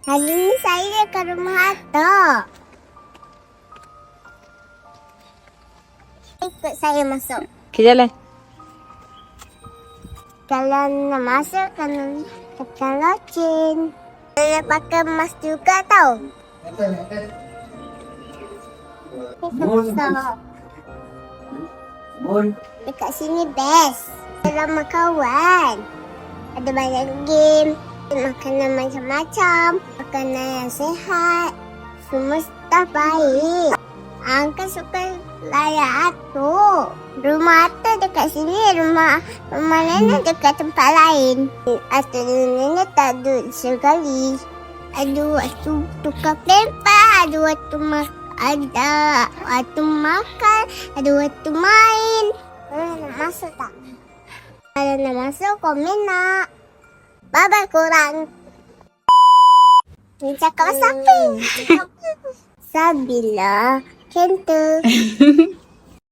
Hari ni saya ke rumah Atok. Ikut saya masuk. Okay, jalan. Kalau nak masuk, kena tekan loceng. Kena pakai mask juga tau. Masuk. Dekat sini best. Ramai kawan. Ada banyak game. Makanan macam-macam. Makanan yang sihat. Semua staf baik. Angka suka layak Atuk. Rumah Atuk dekat sini. Rumah nenek dekat tempat lain. Atuk dan nenek tak duduk sekali. Ada waktu tukar pempas. Ada waktu ada waktu makan. Ada waktu main. Nak masuk tak? Kalau nak masuk, komen nak. Bye-bye korang. Ni cakap pasal apa? Sabila. Kenta.